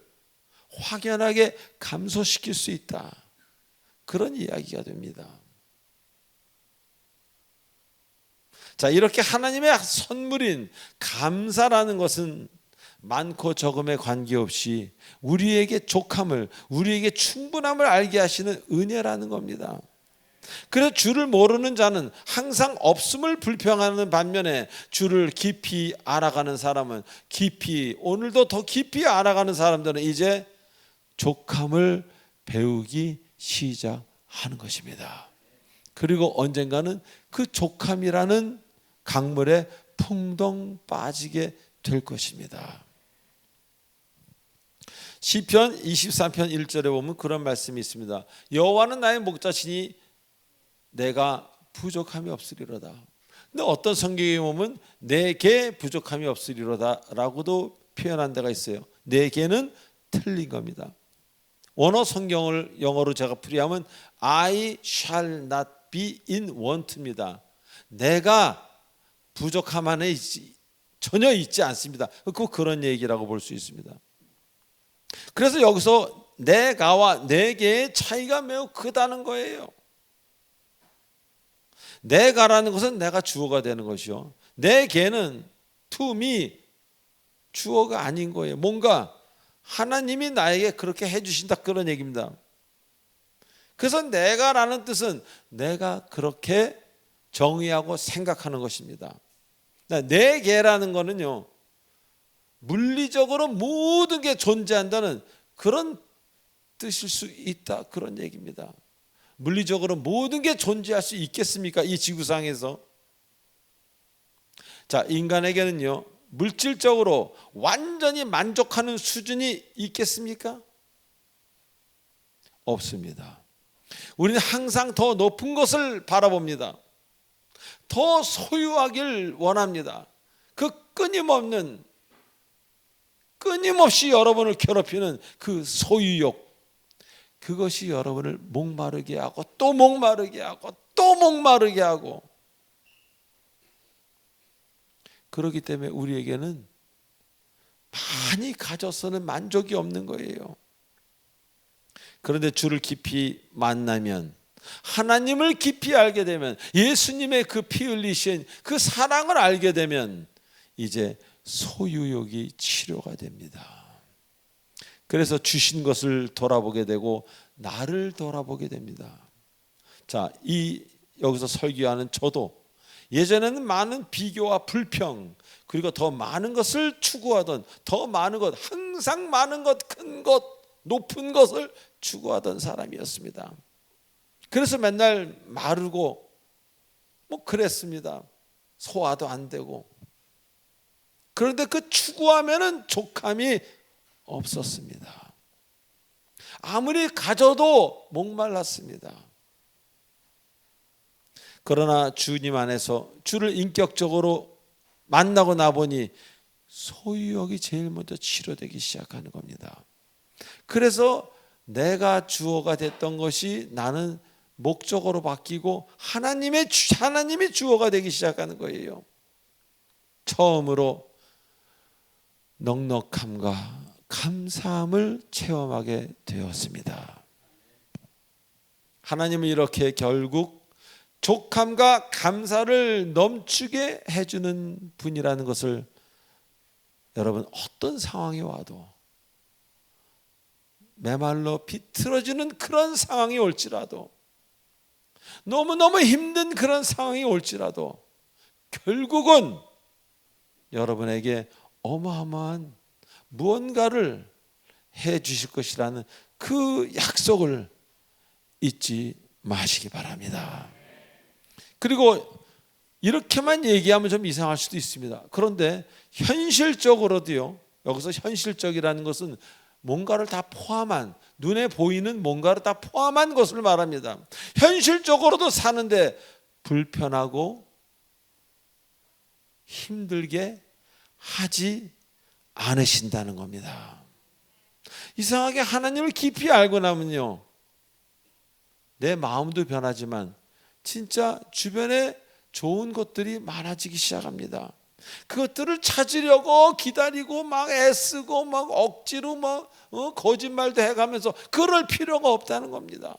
확연하게 감소시킬 수 있다. 그런 이야기가 됩니다. 자, 이렇게 하나님의 선물인 감사라는 것은 많고 적음에 관계없이 우리에게 족함을, 우리에게 충분함을 알게 하시는 은혜라는 겁니다. 그래서 주를 모르는 자는 항상 없음을 불평하는 반면에 주를 깊이 알아가는 사람은 오늘도 더 깊이 알아가는 사람들은 이제 족함을 배우기 시작하는 것입니다. 그리고 언젠가는 그 족함이라는 강물에 풍덩 빠지게 될 것입니다. 시편 23편 1절에 보면 그런 말씀이 있습니다. 여호와는 나의 목자시니 내가 부족함이 없으리로다. 근데 어떤 성경에 보면 내게 부족함이 없으리로다 라고도 표현한 데가 있어요. 내게는 틀린 겁니다. 원어 성경을 영어로 제가 풀이하면 I shall not be in want입니다. 내가 부족함 안에 전혀 있지 않습니다. 그런 얘기라고 볼 수 있습니다. 그래서 여기서 내가와 내게의 차이가 매우 크다는 거예요. 내가라는 것은 내가 주어가 되는 것이요, 내게는 to me 주어가 아닌 거예요. 뭔가 하나님이 나에게 그렇게 해주신다, 그런 얘기입니다. 그래서 내가라는 뜻은 내가 그렇게 정의하고 생각하는 것입니다. 내게라는 거는요, 물리적으로 모든 게 존재한다는 그런 뜻일 수 있다, 그런 얘기입니다. 물리적으로 모든 게 존재할 수 있겠습니까? 이 지구상에서. 자, 인간에게는요, 물질적으로 완전히 만족하는 수준이 있겠습니까? 없습니다. 우리는 항상 더 높은 것을 바라봅니다. 더 소유하길 원합니다. 그 끊임없이 여러분을 괴롭히는 그 소유욕, 그것이 여러분을 목마르게 하고 또 목마르게 하고 또 목마르게 하고, 그렇기 때문에 우리에게는 많이 가져서는 만족이 없는 거예요. 그런데 주를 깊이 만나면, 하나님을 깊이 알게 되면, 예수님의 그 피 흘리신 그 사랑을 알게 되면 이제 소유욕이 치료가 됩니다. 그래서 주신 것을 돌아보게 되고 나를 돌아보게 됩니다. 자, 여기서 설교하는 저도 예전에는 많은 비교와 불평, 그리고 더 많은 것을 추구하던, 더 많은 것, 항상 많은 것, 큰 것, 높은 것을 추구하던 사람이었습니다. 그래서 맨날 마르고 그랬습니다. 소화도 안 되고. 그런데 그 추구하면은 족함이 없었습니다. 아무리 가져도 목말랐습니다. 그러나 주님 안에서 주를 인격적으로 만나고 나보니 소유욕이 제일 먼저 치료되기 시작하는 겁니다. 그래서 내가 주어가 됐던 것이 나는 목적으로 바뀌고 하나님이 주어가 되기 시작하는 거예요. 처음으로 넉넉함과 감사함을 체험하게 되었습니다. 하나님은 이렇게 결국 족함과 감사를 넘치게 해주는 분이라는 것을 여러분, 어떤 상황이 와도, 메말라 비틀어지는 그런 상황이 올지라도, 너무너무 힘든 그런 상황이 올지라도 결국은 여러분에게 어마어마한 무언가를 해 주실 것이라는 그 약속을 잊지 마시기 바랍니다. 그리고 이렇게만 얘기하면 좀 이상할 수도 있습니다. 그런데 현실적으로도요, 여기서 현실적이라는 것은 뭔가를 다 포함한, 눈에 보이는 뭔가를 다 포함한 것을 말합니다. 현실적으로도 사는데 불편하고 힘들게 하지 않으신다는 겁니다. 이상하게 하나님을 깊이 알고 나면요, 내 마음도 변하지만 진짜 주변에 좋은 것들이 많아지기 시작합니다. 그것들을 찾으려고 기다리고 막 애쓰고 막 억지로 막 거짓말도 해가면서 그럴 필요가 없다는 겁니다.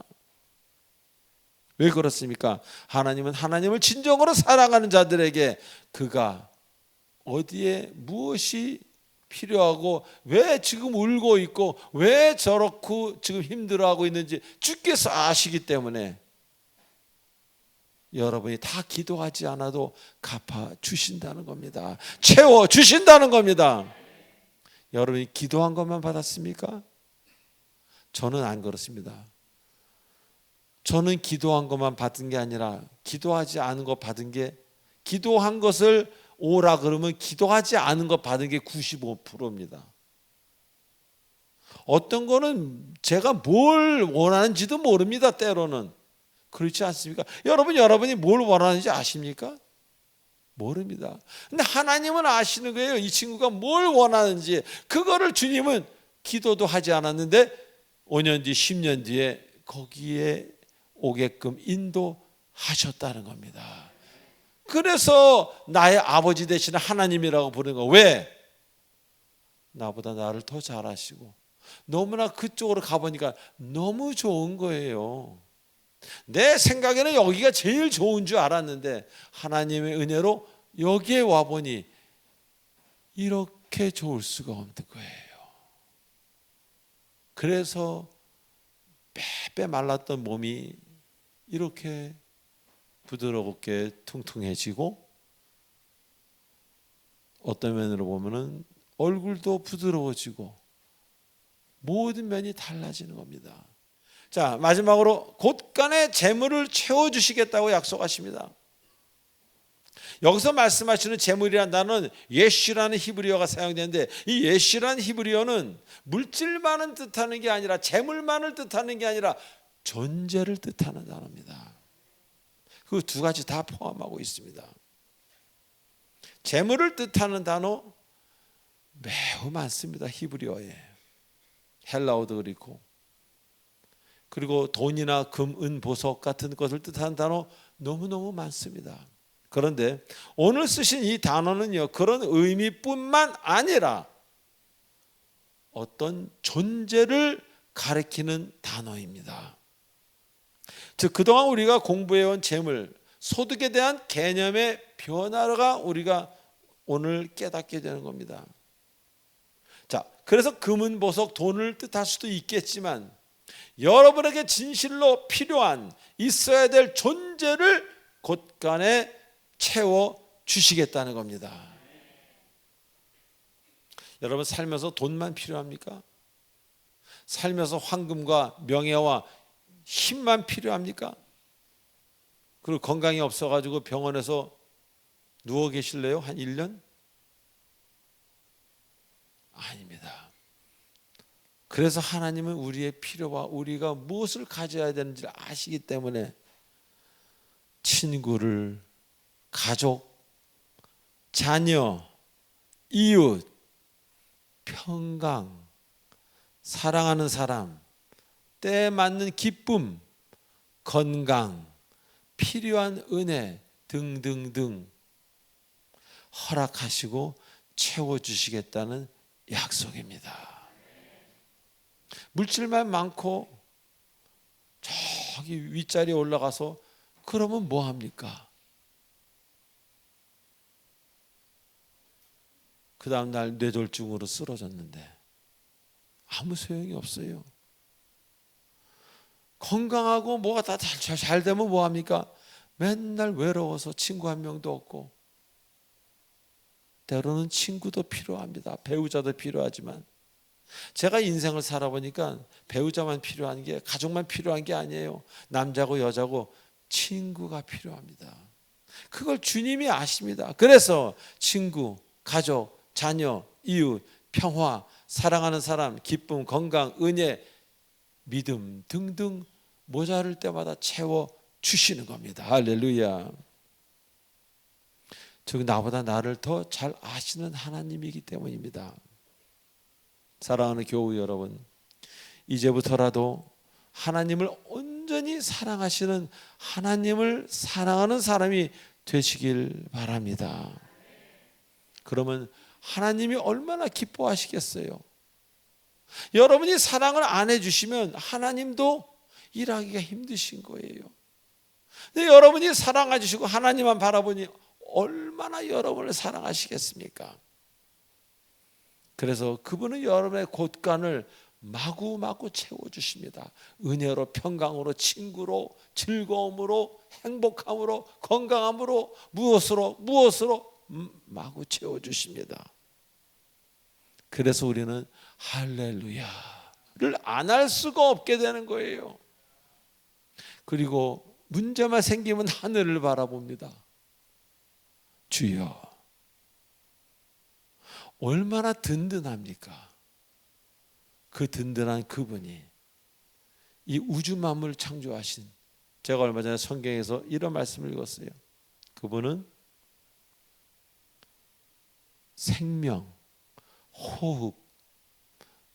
왜 그렇습니까? 하나님은 하나님을 진정으로 사랑하는 자들에게 그가 어디에 무엇이 필요하고 왜 지금 울고 있고 왜 저렇고 지금 힘들어하고 있는지 주께서 아시기 때문에 여러분이 다 기도하지 않아도 갚아주신다는 겁니다. 채워주신다는 겁니다. 여러분이 기도한 것만 받았습니까? 저는 안 그렇습니다. 저는 기도한 것만 받은 게 아니라 기도하지 않은 것 받은 게, 기도한 것을 오라 그러면 기도하지 않은 것 받은 게 95%입니다. 어떤 거는 제가 뭘 원하는지도 모릅니다. 때로는. 그렇지 않습니까? 여러분이 뭘 원하는지 아십니까? 모릅니다. 근데 하나님은 아시는 거예요. 이 친구가 뭘 원하는지. 그거를 주님은 기도도 하지 않았는데 5년 뒤 10년 뒤에 거기에 오게끔 인도하셨다는 겁니다. 그래서 나의 아버지 되시는 하나님이라고 부르는 거. 왜? 나보다 나를 더 잘 아시고 너무나 그쪽으로 가보니까 너무 좋은 거예요. 내 생각에는 여기가 제일 좋은 줄 알았는데 하나님의 은혜로 여기에 와보니 이렇게 좋을 수가 없는 거예요. 그래서 빼빼 말랐던 몸이 이렇게 부드럽게 퉁퉁해지고 어떤 면으로 보면은 얼굴도 부드러워지고 모든 면이 달라지는 겁니다. 자, 마지막으로 곳간에 재물을 채워주시겠다고 약속하십니다. 여기서 말씀하시는 재물이라는 단어는 예시라는 히브리어가 사용되는데 이 예시라는 히브리어는 물질만을 뜻하는 게 아니라 재물만을 뜻하는 게 아니라 존재를 뜻하는 단어입니다. 그 두 가지 다 포함하고 있습니다. 재물을 뜻하는 단어 매우 많습니다. 히브리어에. 헬라어도 그렇고. 그리고 돈이나 금, 은, 보석 같은 것을 뜻하는 단어 너무너무 많습니다. 그런데 오늘 쓰신 이 단어는요, 그런 의미뿐만 아니라 어떤 존재를 가리키는 단어입니다. 즉 그동안 우리가 공부해온 재물, 소득에 대한 개념의 변화가 우리가 오늘 깨닫게 되는 겁니다. 자, 그래서 금은, 보석, 돈을 뜻할 수도 있겠지만 여러분에게 진실로 필요한 있어야 될 존재를 곳간에 채워 주시겠다는 겁니다. 여러분 살면서 돈만 필요합니까? 살면서 황금과 명예와 힘만 필요합니까? 그리고 건강이 없어가지고 병원에서 누워 계실래요? 한 1년? 아닙니다. 그래서 하나님은 우리의 필요와 우리가 무엇을 가져야 되는지 아시기 때문에 친구를, 가족, 자녀, 이웃, 평강, 사랑하는 사람, 때에 맞는 기쁨, 건강, 필요한 은혜 등등등 허락하시고 채워주시겠다는 약속입니다. 물질만 많고 저기 윗자리에 올라가서 그러면 뭐합니까? 그 다음 날 뇌졸중으로 쓰러졌는데 아무 소용이 없어요. 건강하고 뭐가 다 잘 되면 뭐합니까? 맨날 외로워서 친구 한 명도 없고 때로는 친구도 필요합니다. 배우자도 필요하지만 제가 인생을 살아보니까 배우자만 필요한 게, 가족만 필요한 게 아니에요. 남자고 여자고 친구가 필요합니다. 그걸 주님이 아십니다. 그래서 친구, 가족, 자녀, 이웃, 평화, 사랑하는 사람, 기쁨, 건강, 은혜, 믿음 등등 모자랄 때마다 채워 주시는 겁니다. 할렐루야. 즉 나보다 나를 더 잘 아시는 하나님이기 때문입니다. 사랑하는 교우 여러분, 이제부터라도 하나님을 온전히 사랑하시는 하나님을 사랑하는 사람이 되시길 바랍니다. 그러면 하나님이 얼마나 기뻐하시겠어요? 여러분이 사랑을 안 해주시면 하나님도 일하기가 힘드신 거예요. 근데 여러분이 사랑해 주시고 하나님만 바라보니 얼마나 여러분을 사랑하시겠습니까? 그래서 그분은 여러분의 곳간을 마구마구 채워주십니다. 은혜로, 평강으로, 친구로, 즐거움으로, 행복함으로, 건강함으로, 무엇으로 마구 채워주십니다. 그래서 우리는 할렐루야를 안 할 수가 없게 되는 거예요. 그리고 문제만 생기면 하늘을 바라봅니다. 주여, 얼마나 든든합니까? 그 든든한 그분이 이 우주 만물을 창조하신, 제가 얼마 전에 성경에서 이런 말씀을 읽었어요. 그분은 생명, 호흡,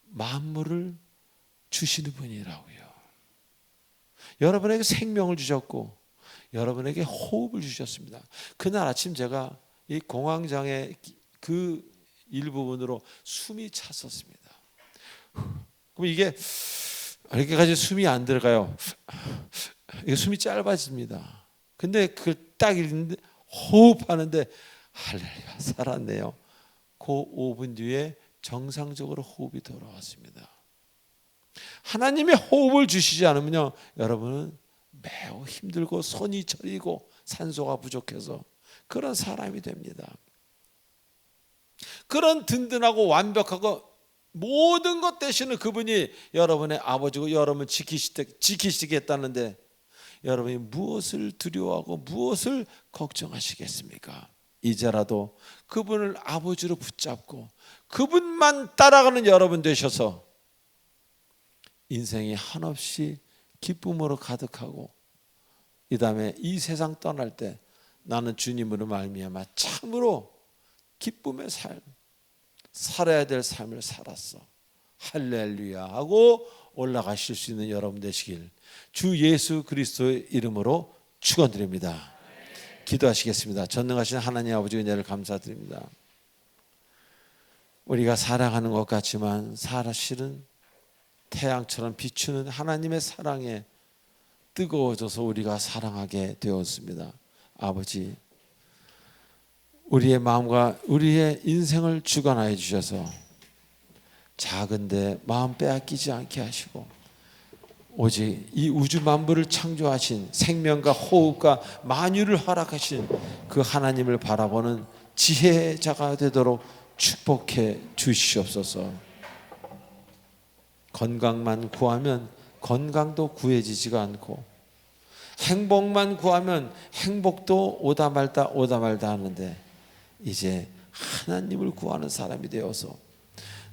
만물을 주시는 분이라고요. 여러분에게 생명을 주셨고 여러분에게 호흡을 주셨습니다. 그날 아침 제가 이 공황장애 그 일부분으로 숨이 찼었습니다. 그럼 이게 이렇게까지 숨이 안 들어가요. 이게 숨이 짧아집니다. 근데 그걸 딱 읽는데 호흡하는데 할렐루야, 살았네요. 그 5분 뒤에 정상적으로 호흡이 돌아왔습니다. 하나님의 호흡을 주시지 않으면요, 여러분은 매우 힘들고 손이 저리고 산소가 부족해서 그런 사람이 됩니다. 그런 든든하고 완벽하고 모든 것 되시는 그분이 여러분의 아버지고 여러분을 지키시겠다는데 여러분이 무엇을 두려워하고 무엇을 걱정하시겠습니까? 이제라도 그분을 아버지로 붙잡고 그분만 따라가는 여러분 되셔서 인생이 한없이 기쁨으로 가득하고 이 다음에 이 세상 떠날 때 나는 주님으로 말미암아 참으로 기쁨의 삶, 살아야 될 삶을 살았어, 할렐루야 하고 올라가실 수 있는 여러분 되시길 주 예수 그리스도의 이름으로 축원드립니다. 기도하시겠습니다. 전능하신 하나님 아버지 은혜를 감사드립니다. 우리가 사랑하는 것 같지만 사실은 태양처럼 비추는 하나님의 사랑에 뜨거워져서 우리가 사랑하게 되었습니다. 아버지, 우리의 마음과 우리의 인생을 주관하여 주셔서 작은데 마음 빼앗기지 않게 하시고 오직 이 우주 만물을 창조하신 생명과 호흡과 만유를 허락하신 그 하나님을 바라보는 지혜자가 되도록 축복해 주시옵소서. 건강만 구하면 건강도 구해지지가 않고 행복만 구하면 행복도 오다 말다 하는데 이제 하나님을 구하는 사람이 되어서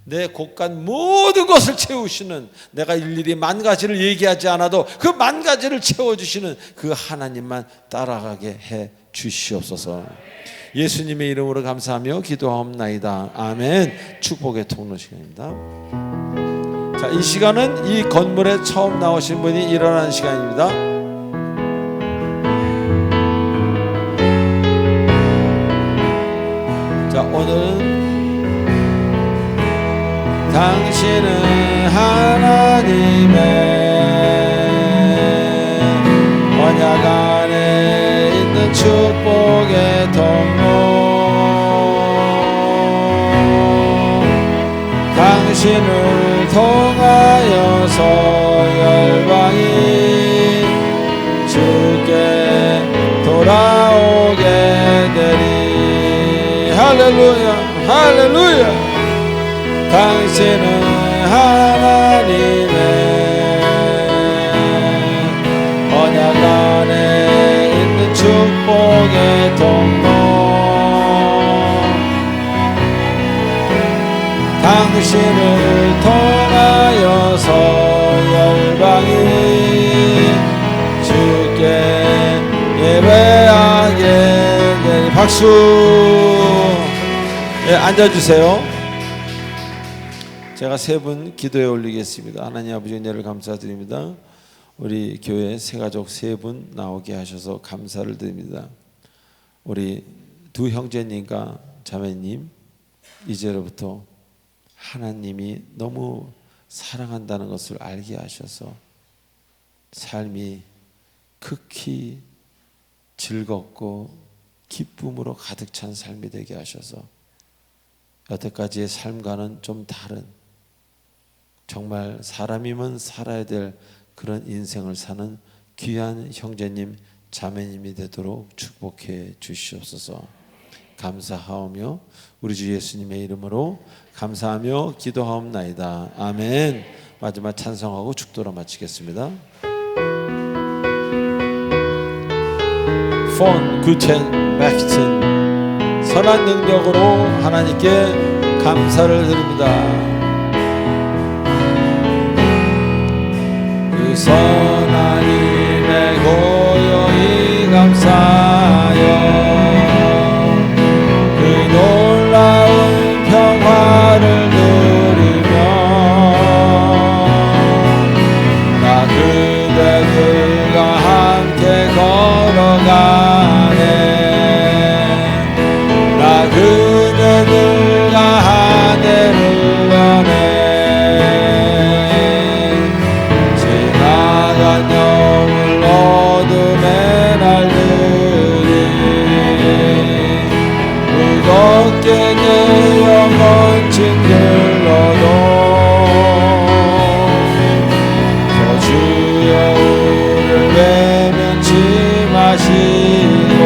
내 곳간 모든 것을 채우시는, 내가 일일이 만 가지를 얘기하지 않아도 그 만 가지를 채워주시는 그 하나님만 따라가게 해 주시옵소서. 예수님의 이름으로 감사하며 기도하옵나이다. 아멘. 축복의 통로 시간입니다. 자, 이 시간은 이 건물에 처음 나오신 분이 일어나는 시간입니다. 자, 오늘은 당신은 하나님의 언약 안에 있는 축복의 통로, 당신을 통하여서 열방이 주께 돌아오게 되리. 할렐루야, 할렐루야. 당신은 하나님의 언약 안에 있는 축복의 통로, 당신을 통하여서 열방이 주께 예배하게 되리. 박수. 네, 앉아주세요. 제가 세 분 기도에 올리겠습니다. 하나님 아버지 은혜를 감사드립니다. 우리 교회 새가족 세 분 나오게 하셔서 감사를 드립니다. 우리 두 형제님과 자매님, 이제로부터 하나님이 너무 사랑한다는 것을 알게 하셔서 삶이 극히 즐겁고 기쁨으로 가득 찬 삶이 되게 하셔서 여태까지의 삶과는 좀 다른, 정말 사람이면 살아야 될 그런 인생을 사는 귀한 형제님 자매님이 되도록 축복해 주시옵소서. 감사하오며 우리 주 예수님의 이름으로 감사하며 기도하옵나이다. 아멘. 마지막 찬송하고 축도로 마치겠습니다. 폰 구텐 맥튼, 선한 능력으로 하나님께 감사를 드립니다. 그 선한 힘에 고요히 감사하여 그 놀라운 평화를 누리며 나 그대들과 함께 걸어가네. 나 그대들과 하늘을 여네. 지나간 영을 어둠에 날들이 무겁게 내 영혼 짓눌러도 저 주여 우리를 외면치 마시고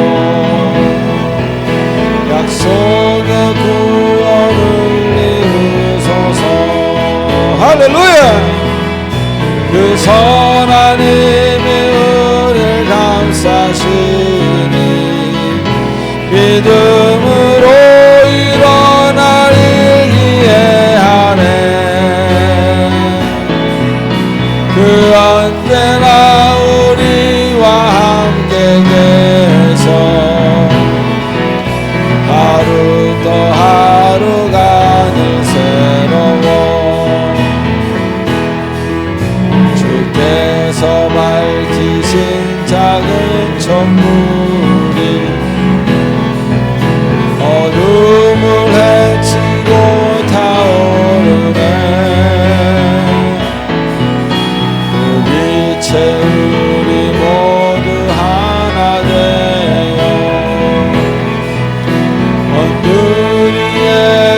약속의 구원을 이루소서. 할렐루야. 그 선한 힘이 우리를 감싸시니 믿음으로 일어나를 기회하네. 그 언제나 우리와 함께 계셔 하루 또 하루가 늘 새로워. 주께서 밝히신 작은 천물이 어둠을 헤치고 타오르네. 그 빛에 우리 모두 하나 되어 온눈 위에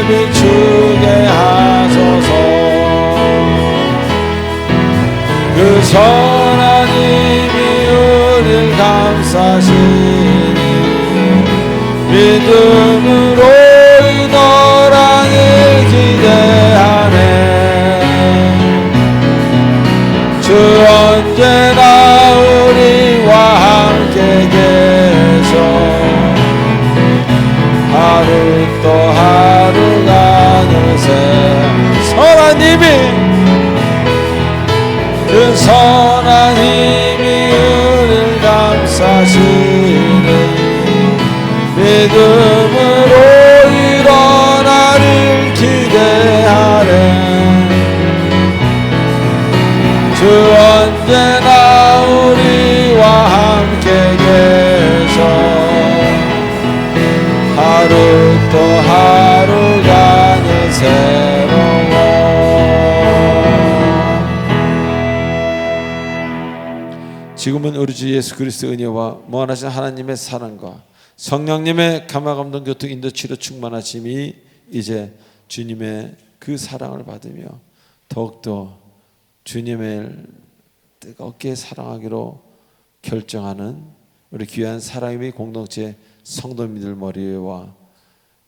비추게 하소서. 그 선한 힘이 우리를 감싸시니 믿음으로 이 너랑을 기대하네. 주 언제나 우리와 함께 계셔 하루 또 하루가 늘 새. 선한 힘이 그 선한 힘이 우리를 감싸시니 믿음으로 일어나를 기대하네. 주 언제나 우리와 함께 계셔 하루 또 하루가 늘 새로워. 지금은 우리 주 예수 그리스도의 은혜와 무한하신 하나님의 사랑과 성령님의 감화감동 교통 인도 치료 충만하심이 이제 주님의 그 사랑을 받으며 더욱더 주님을 뜨겁게 사랑하기로 결정하는 우리 귀한 사랑의 공동체 성도님들 머리와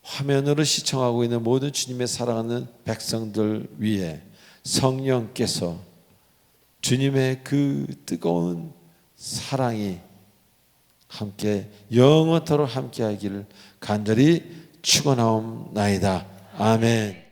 화면으로 시청하고 있는 모든 주님의 사랑하는 백성들 위에 성령께서 주님의 그 뜨거운 사랑이 함께 영원토록 함께하기를 간절히 축원하옵나이다. 아멘.